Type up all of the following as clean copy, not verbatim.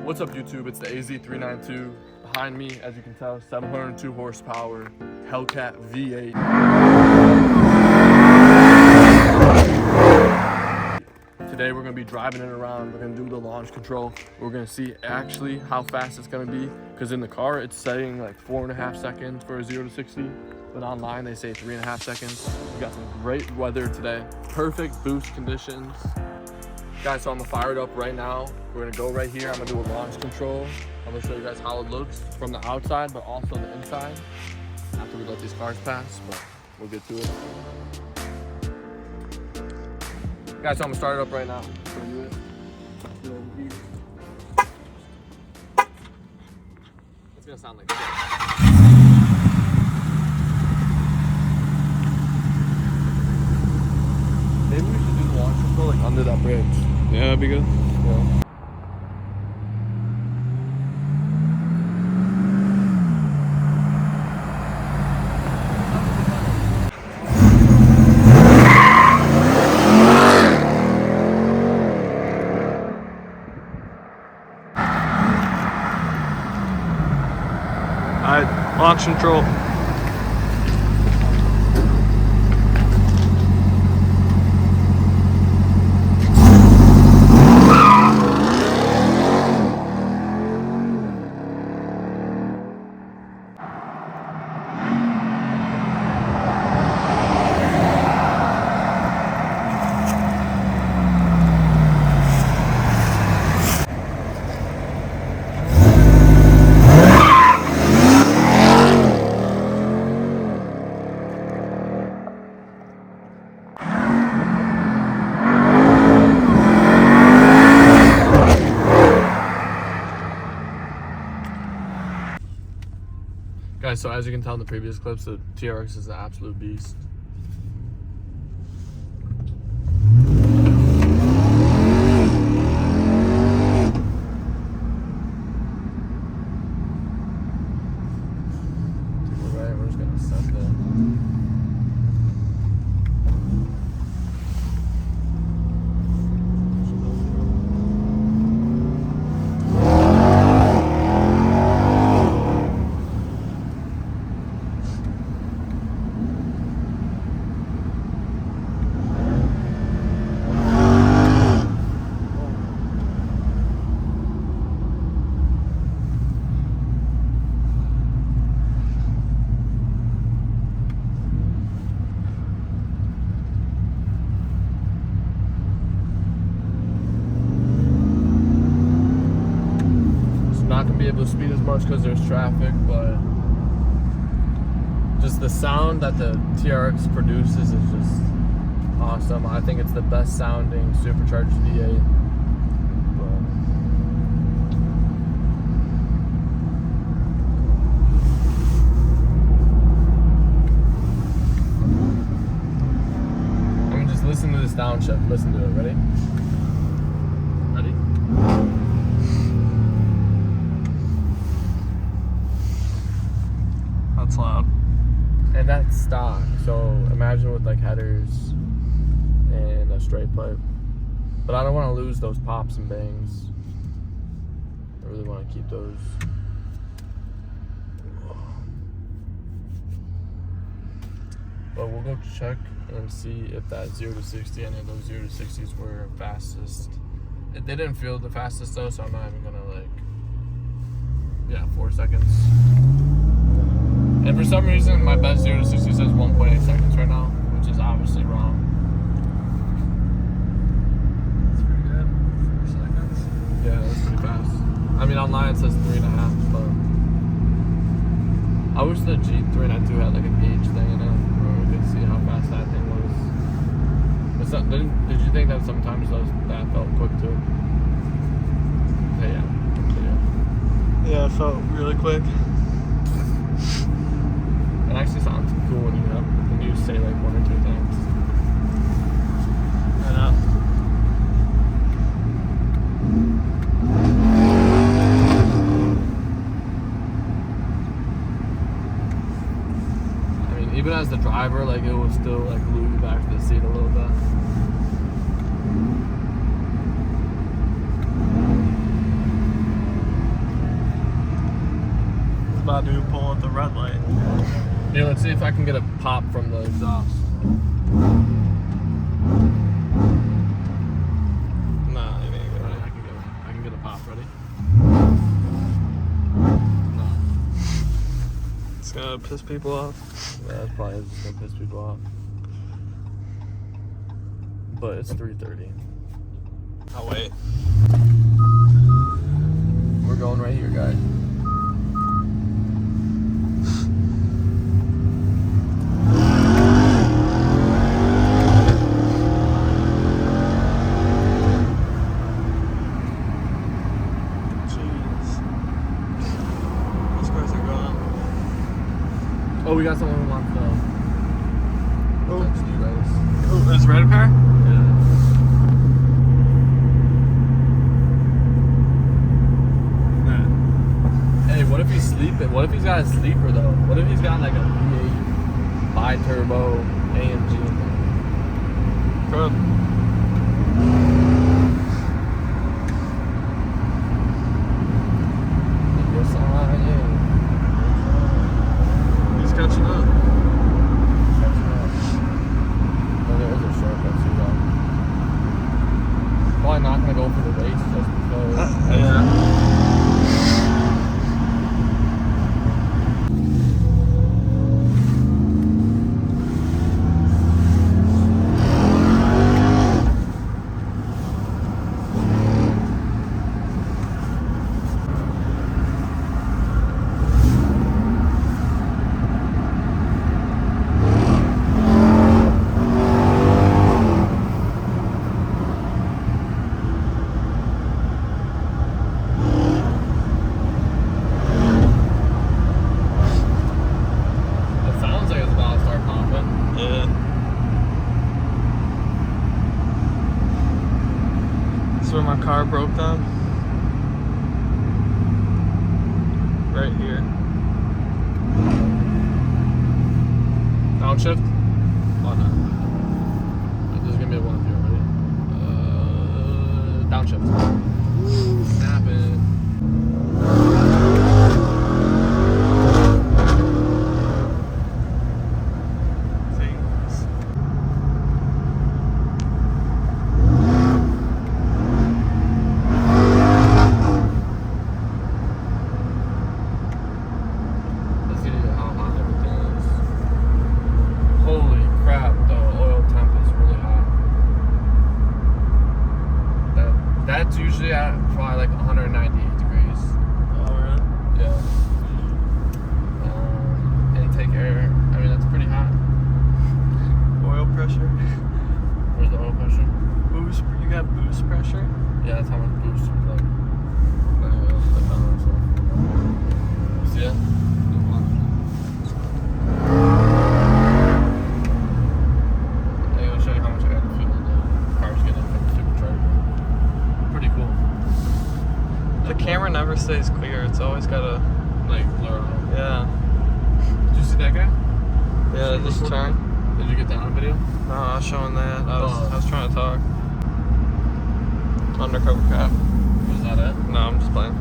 What's up YouTube, it's the AZ392. Behind me, as you can tell, 702 horsepower, Hellcat V8. Today we're going to be driving it around, we're going to do the launch control. We're going to see actually how fast it's going to be, because in the car it's saying like 4.5 seconds for a 0 to 60, but online they say 3.5 seconds. We got some great weather today, perfect boost conditions. Guys, so I'm gonna fire it up right now. We're gonna go right here. I'm gonna do a launch control. I'm gonna show you guys how it looks from the outside, but also the inside. After we let these cars pass, but we'll get to it. Guys, so I'm gonna start it up right now. Show you it. It's gonna sound like this. Maybe we should do the launch control like under that bridge. Yeah, that'd be good. Yeah. Alright, launch control. Guys, so as you can tell in the previous clips, the TRX is an absolute beast. Alright, we're just gonna set that. Not gonna be able to speed as much because there's traffic, but just the sound that the TRX produces is just awesome. I think it's the best sounding supercharged V8. I mean, just listen to this downshift. Listen to it. Ready? Ready? That's loud. And that's stock, so imagine with like headers and a straight pipe. But I don't want to lose those pops and bangs. I really want to keep those. But we'll go check and see if that 0 to 60, any of those 0 to 60s were fastest. They didn't feel the fastest though, so I'm not even gonna like, yeah, 4 seconds. And for some reason, my best 0 to 60 says 1.8 seconds right now, which is obviously wrong. That's pretty good. 4 seconds. Yeah, that's pretty fast. I mean, online it says 3.5, but I wish the G392 had like a gauge thing in it, where we could see how fast that thing was. But did you think that sometimes that felt quick too? Yeah. Yeah, it felt really quick. It actually sounds cool when you say like 1 or 2 things. I know. I mean, even as the driver, like it will still like glue you back to the seat a little bit. saw a dude pull at the red light. Yeah, let's see if I can get a pop from the exhaust. Nah, you ain't Ready? gonna. I can get a pop. Ready? No. It's gonna piss people off. Yeah, that's probably just gonna piss people off. But it's 3:30. I'll wait. We're going right here, guys. Oh, we got someone who wants to text you guys. Oh, is red pair? Yeah. Nah. Hey, what if he's sleeping? What if he's got a sleeper though? What if he's got like a V8 bi-turbo AMG in there? Good. Yes, I am. He's catching up. Oh, there is a shortcut too though. Probably not gonna go for the race just because. Yeah. Where my car broke down. Right here. Downshift? Oh no. This is gonna be a 1 0, ready? Downshift. Snap it. That's usually at probably like 198 degrees. Oh, really? Yeah. Intake air. I mean, that's pretty hot. Oil pressure. Where's the oil pressure? Boost. You got boost pressure? Yeah, that's how much boost you like. See it? I'm gonna show you how much I got to fuel the car's getting from the supercharged. Pretty cool. The camera never stays clear. It's always gotta, like, blur out. yeah. Did you see that guy? Yeah, just turn. Did you get that on video? No, I was showing that. I was trying to talk. Undercover cop. Was that it? No, I'm just playing.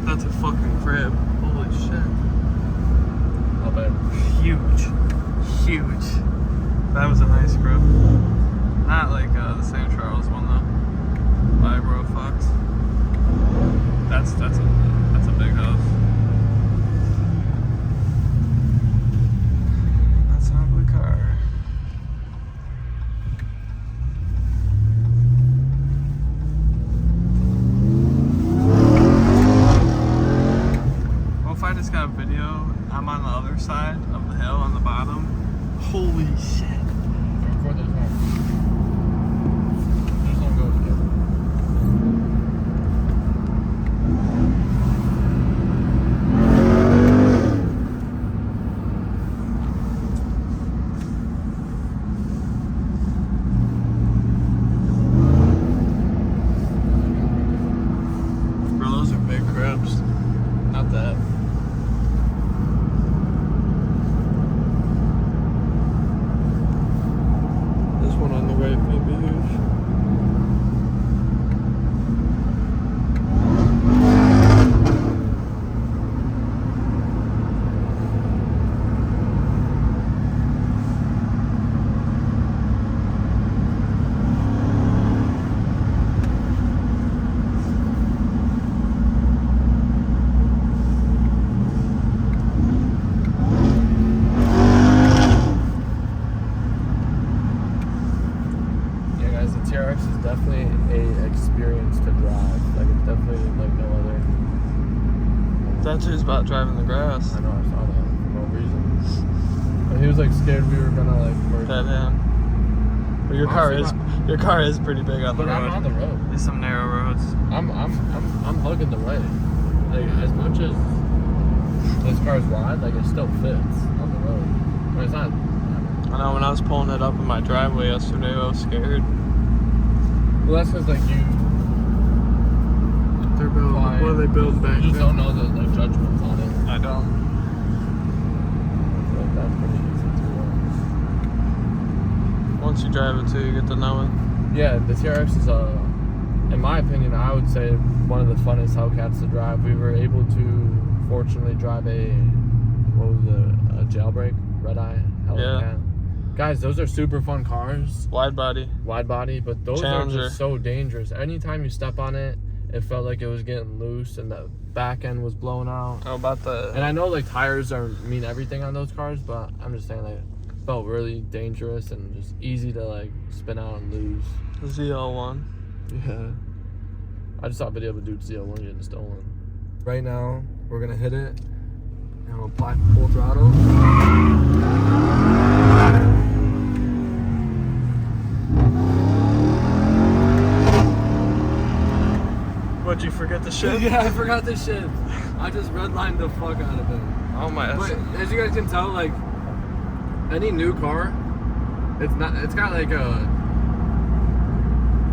That's a fucking crib. Holy shit. How big? Huge. Huge. That was a nice crib. Not like the St. Charles one though. Vibro Fox. That's a big house. That's an ugly car. If I just got a video, I'm on the other side of the hill on the bottom. Holy shit. Record this one. Just don't go together. That's who's about driving the grass. I know, I saw that for no reason. But he was like scared we were gonna like merge. That him. But your car is pretty big on the But road. I'm on the road. There's some narrow roads. I'm hugging the way. Like as much as this car's wide, like it still fits on the road. But it's not. I know when I was pulling it up in my driveway yesterday, I was scared. Well, that's because like They're building. What are they building back you just there? don't know the like judgments on it. I don't. But that's pretty easy to Once you drive it too, you get to know it. Yeah, the TRX is in my opinion, I would say one of the funnest hellcats to drive. We were able to fortunately drive a jailbreak red eye hellcat. Yeah. Guys, those are super fun cars. Wide body. Wide body, but those Challenger. are just so dangerous. Anytime you step on it, it felt like it was getting loose and the back end was blown out. How about the... And I know like tires mean everything on those cars, but I'm just saying like it felt really dangerous and just easy to like spin out and lose. ZL1. Yeah. I just saw a video of a dude ZL1 getting stolen. Right now, we're gonna hit it and we'll apply full throttle. What'd you forget the shit? Yeah, I forgot this shit. I just redlined the fuck out of it. Oh my... But as you guys can tell, like any new car, it's got like a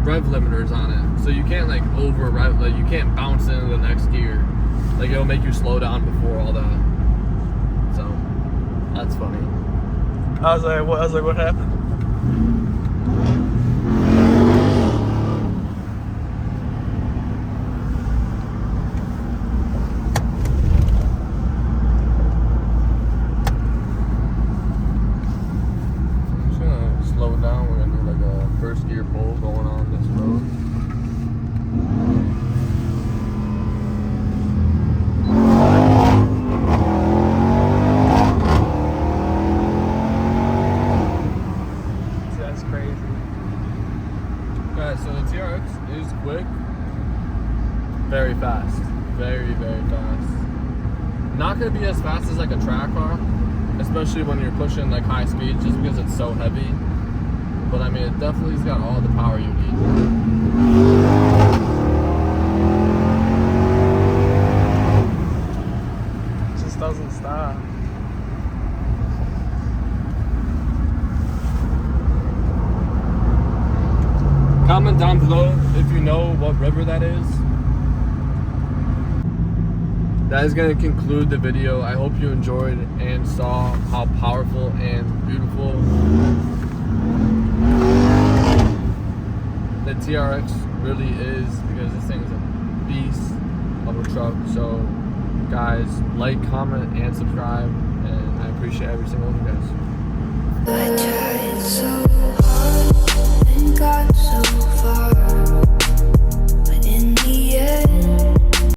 rev limiters on it, so you can't like over rev, like you can't bounce into the next gear. Like it'll make you slow down before all that. So that's funny. I was like, what happened? Slow down. We're gonna do like a first gear pull going on this road. That's crazy. Guys, so the TRX is quick, very fast, very fast. Not gonna be as fast as like a track car, especially when you're pushing like high speeds, just because it's so heavy. But I mean, it definitely's got all the power you need. It just doesn't stop. Comment down below if you know what river that is. That is going to conclude the video. I hope you enjoyed and saw how powerful and beautiful the TRX really is, because this thing is a beast of a truck. So guys, like, comment, and subscribe, and I appreciate every single one of you guys.